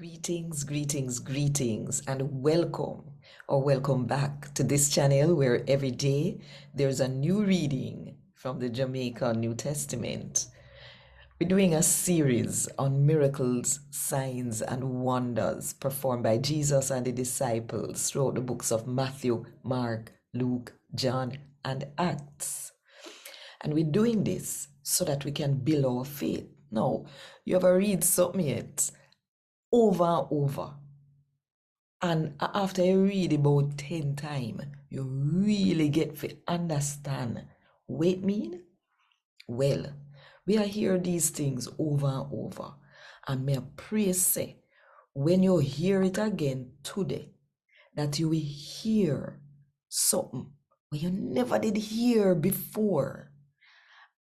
Greetings, and welcome back to this channel where every day there's a new reading from the Jamaican New Testament. We're doing a series on miracles, signs, and wonders performed by Jesus and the disciples throughout the books of Matthew, Mark, Luke, John, and Acts. And we're doing this so that we can build our faith. Now, you ever read something yet? Over and over. And after you read about 10 times, you really get to understand what it mean. Well, we are hear these things over and over. And may I pray say, when you hear it again today, that you will hear something where you never did hear before.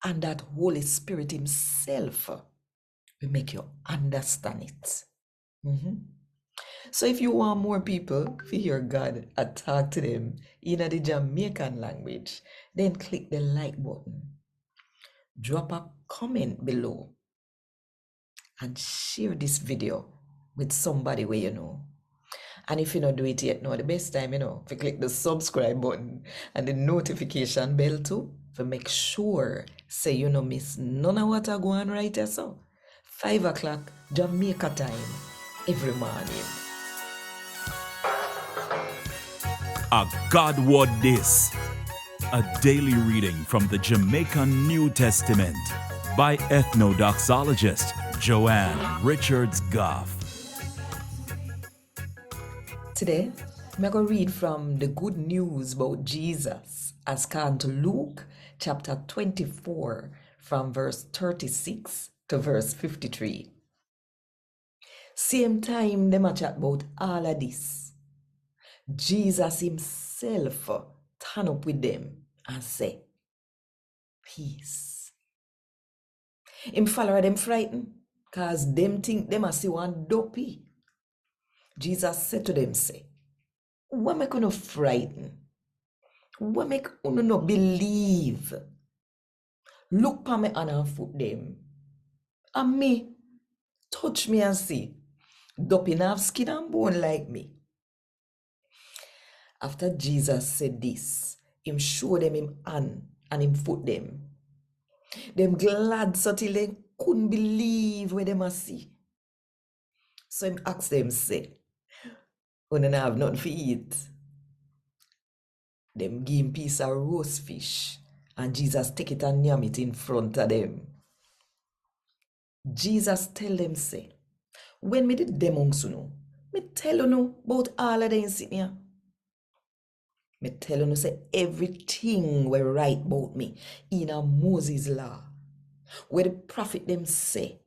And that Holy Spirit himself will make you understand it. So if you want more people to hear God and talk to them in the Jamaican language, then click the like button. Drop a comment below and share this video with somebody where you know. And if you don't do it yet, now the best time, to click the subscribe button and the notification bell too, to make sure, say you no miss none of what I go on right here. So 5 o'clock Jamaica time every morning. A God Word This, a daily reading from the Jamaican New Testament by Ethnodoxologist Joanne Richards Goffe. Today, I'm going to read from the good news about Jesus as come to Luke chapter 24 from verse 36 to verse 53. Same time them a chat about all of this. Jesus himself turn up with them and say, peace. Him follower them frightened, cause them think them a see one dopey. Jesus said to them, say, what make you no frighten? What make you no believe? Look pa me hand and foot them. And me, touch me and see. Dopey have skin and bone like me. After Jesus said this, him show them him hand and him foot them. Them glad so till they couldn't believe what them a see. So him ask them, say, when they have nothing to eat. Them give him piece of roast fish, and Jesus take it and yam it in front of them. Jesus tell them, say, when me did them amongst you, me tell you about all of them sitting here. Me tell you say everything we write about me in a Moses law, where the prophet them say,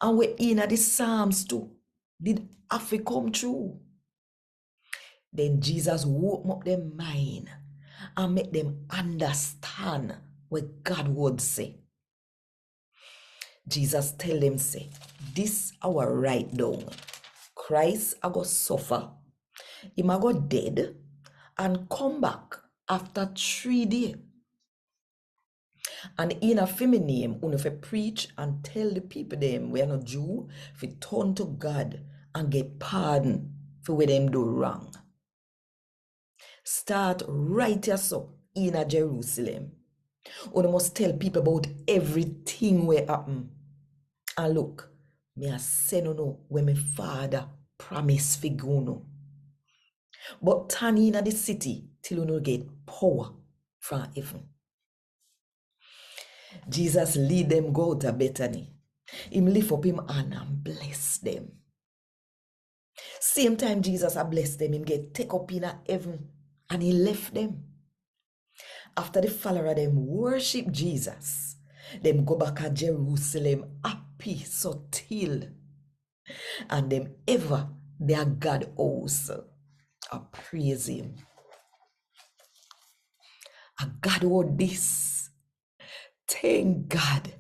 and where in the Psalms too, did have to come true. Then Jesus woke up their mind and make them understand what God would say. Jesus tell them, say, this our write down. Christ a go suffer, him a go dead, and come back after 3 days. And in a feminine name, you fi preach and tell the people them we are not Jew, fi turn to God and get pardon for what them do wrong. Start right here so in a Jerusalem. You must tell people about everything where happen. And look, me a send you know when my father promise fi go no. But turn in the city till you no get power from heaven. Jesus lead them go to Bethany. Him lift up him hand and bless them. Same time Jesus a bless them, him get take up in heaven and he left them. After the follower them worship Jesus, them go back to Jerusalem happy so till. And them ever their God also I praise him. A God word this. Thank God.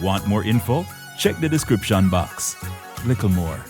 Want more info? Check the description box. Little more.